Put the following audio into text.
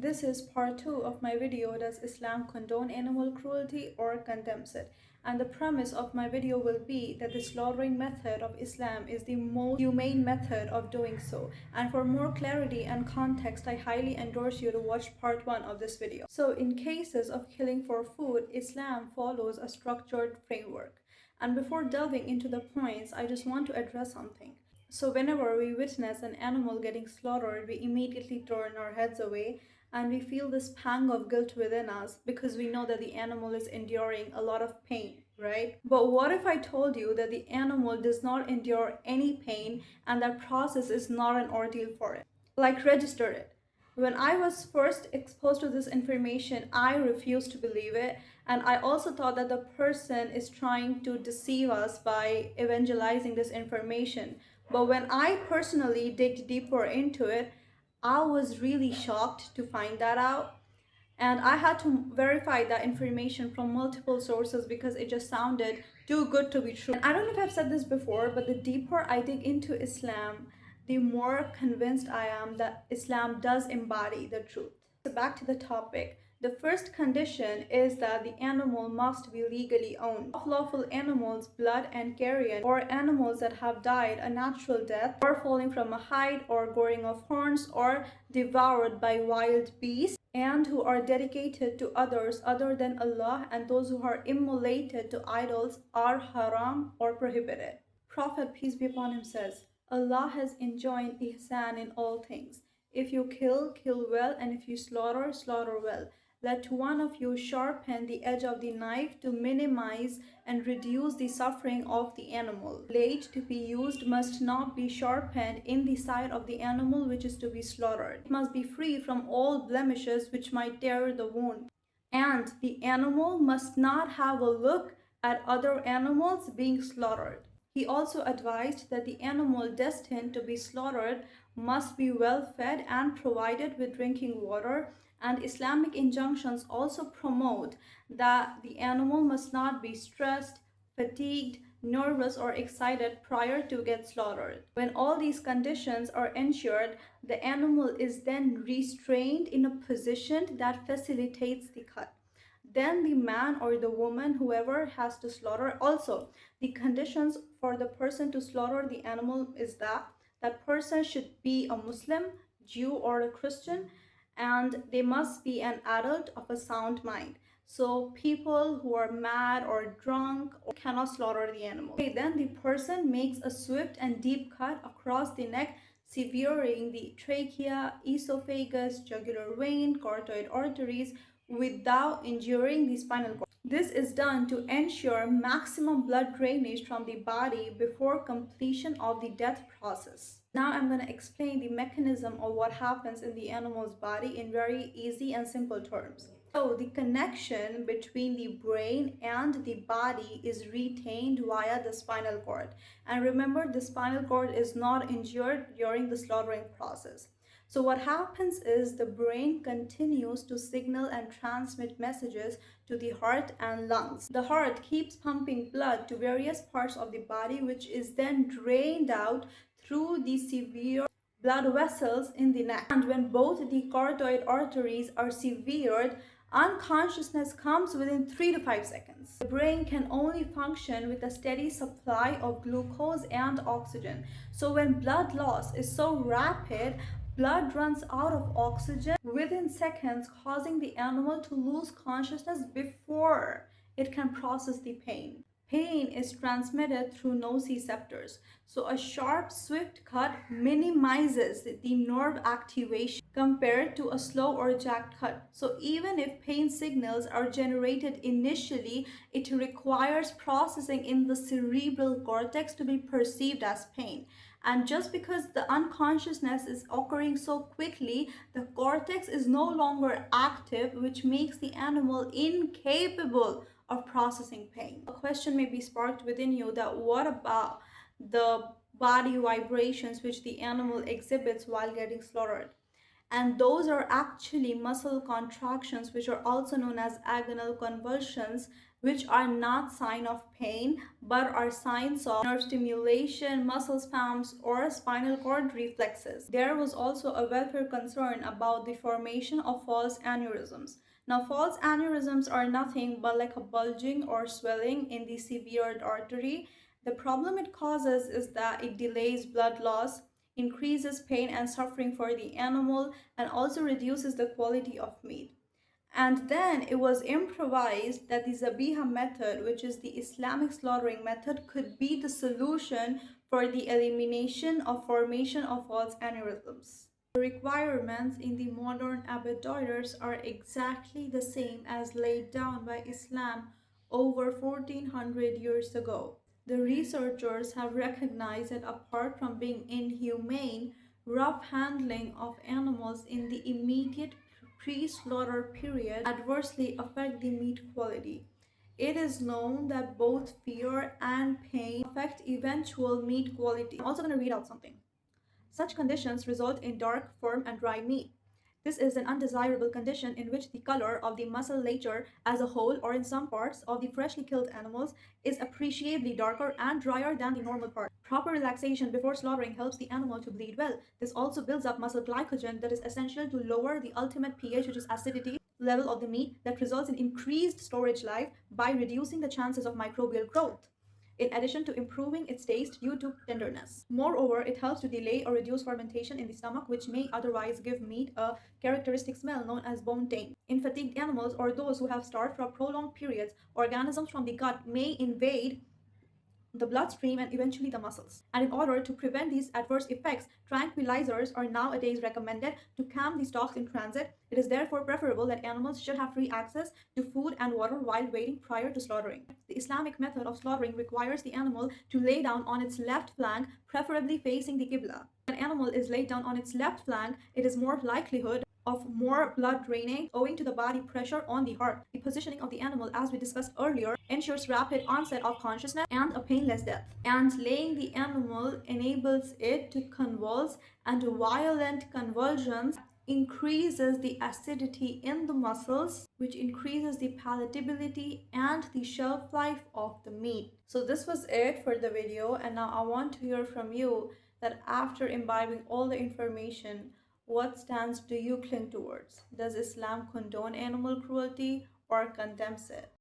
This is part 2 of my video, does Islam condone animal cruelty or condemns it? And the premise of my video will be that the slaughtering method of Islam is the most humane method of doing so. And for more clarity and context, I highly endorse you to watch part 1 of this video. So in cases of killing for food, Islam follows a structured framework. And before delving into the points, I just want to address something. So whenever we witness an animal getting slaughtered, we immediately turn our heads away and we feel this pang of guilt within us because we know that the animal is enduring a lot of pain, right? But what if I told you that the animal does not endure any pain and that process is not an ordeal for it? Like, register it. When I was first exposed to this information, I refused to believe it, and I also thought that the person is trying to deceive us by evangelizing this information. But when I personally digged deeper into it, I was really shocked to find that out. And I had to verify that information from multiple sources because it just sounded too good to be true. And I don't know if I've said this before, but the deeper I dig into Islam, the more convinced I am that Islam does embody the truth. So back to the topic. The first condition is that the animal must be legally owned. Lawful animals, blood and carrion, or animals that have died a natural death, or falling from a height, or goring of horns, or devoured by wild beasts, and who are dedicated to others other than Allah, and those who are immolated to idols are haram or prohibited. Prophet, peace be upon him, says, Allah has enjoined ihsan in all things. If you kill, kill well, and if you slaughter, slaughter well. Let one of you sharpen the edge of the knife to minimize and reduce the suffering of the animal. The blade to be used must not be sharpened in the side of the animal which is to be slaughtered. It must be free from all blemishes which might tear the wound. And the animal must not have a look at other animals being slaughtered. He also advised that the animal destined to be slaughtered must be well fed and provided with drinking water, and Islamic injunctions also promote that the animal must not be stressed, fatigued, nervous, or excited prior to get slaughtered. When all these conditions are ensured, the animal is then restrained in a position that facilitates the cut. Then the man or the woman, whoever has to slaughter, also the conditions for the person to slaughter the animal is that that person should be a Muslim, Jew, or a Christian, and they must be an adult of a sound mind. So people who are mad or drunk cannot slaughter the animal. Okay, then the person makes a swift and deep cut across the neck, severing the trachea, esophagus, jugular vein, carotid arteries without injuring the spinal cord. This is done to ensure maximum blood drainage from the body before completion of the death process. Now I'm going to explain the mechanism of what happens in the animal's body in very easy and simple terms. So the connection between the brain and the body is retained via the spinal cord. And remember, the spinal cord is not injured during the slaughtering process. So what happens is the brain continues to signal and transmit messages to the heart and lungs. The heart keeps pumping blood to various parts of the body, which is then drained out through the severe blood vessels in the neck. And when both the carotid arteries are severed, unconsciousness comes within 3 to 5 seconds. The brain can only function with a steady supply of glucose and oxygen. So when blood loss is so rapid, blood runs out of oxygen within seconds, causing the animal to lose consciousness before it can process the pain. Pain is transmitted through nociceptors. So a sharp, swift cut minimizes the nerve activation compared to a slow or jagged cut. So even if pain signals are generated initially, it requires processing in the cerebral cortex to be perceived as pain. And just because the unconsciousness is occurring so quickly, the cortex is no longer active, which makes the animal incapable of processing pain. A question may be sparked within you that what about the body vibrations which the animal exhibits while getting slaughtered? And those are actually muscle contractions, which are also known as agonal convulsions, which are not sign of pain but are signs of nerve stimulation, muscle spasms, or spinal cord reflexes. There was also a welfare concern about the formation of false aneurysms. Now, false aneurysms are nothing but like a bulging or swelling in the severed artery. The problem it causes is that it delays blood loss, increases pain and suffering for the animal, and also reduces the quality of meat. And then it was improvised that the Zabiha method, which is the Islamic slaughtering method, could be the solution for the elimination of formation of false aneurysms. The requirements in the modern abattoirs are exactly the same as laid down by Islam over 1400 years ago. The researchers have recognized that apart from being inhumane, rough handling of animals in the immediate pre-slaughter period adversely affect the meat quality. It is known that both fear and pain affect eventual meat quality. I'm also going to read out something. Such conditions result in dark, firm, and dry meat. This is an undesirable condition in which the color of the musculature as a whole or in some parts of the freshly killed animals is appreciably darker and drier than the normal part. Proper relaxation before slaughtering helps the animal to bleed well. This also builds up muscle glycogen that is essential to lower the ultimate pH, which is acidity level of the meat, that results in increased storage life by reducing the chances of microbial growth, in addition to improving its taste due to tenderness. Moreover, it helps to delay or reduce fermentation in the stomach, which may otherwise give meat a characteristic smell known as bone taint. In fatigued animals or those who have starved for prolonged periods, organisms from the gut may invade the bloodstream and eventually the muscles. And in order to prevent these adverse effects, tranquilizers are nowadays recommended to calm the stocks in transit. It is therefore preferable that animals should have free access to food and water while waiting prior to slaughtering. The Islamic method of slaughtering requires the animal to lay down on its left flank, preferably facing the Qibla. When an animal is laid down on its left flank, it is more likelihood of more blood drainage owing to the body pressure on the heart. The positioning of the animal, as we discussed earlier, ensures rapid onset of consciousness and a painless death. And laying the animal enables it to convulse, and violent convulsions increases the acidity in the muscles, which increases the palatability and the shelf life of the meat. So this was it for the video, and now I want to hear from you that after imbibing all the information, what stance do you cling towards? Does Islam condone animal cruelty or condemns it?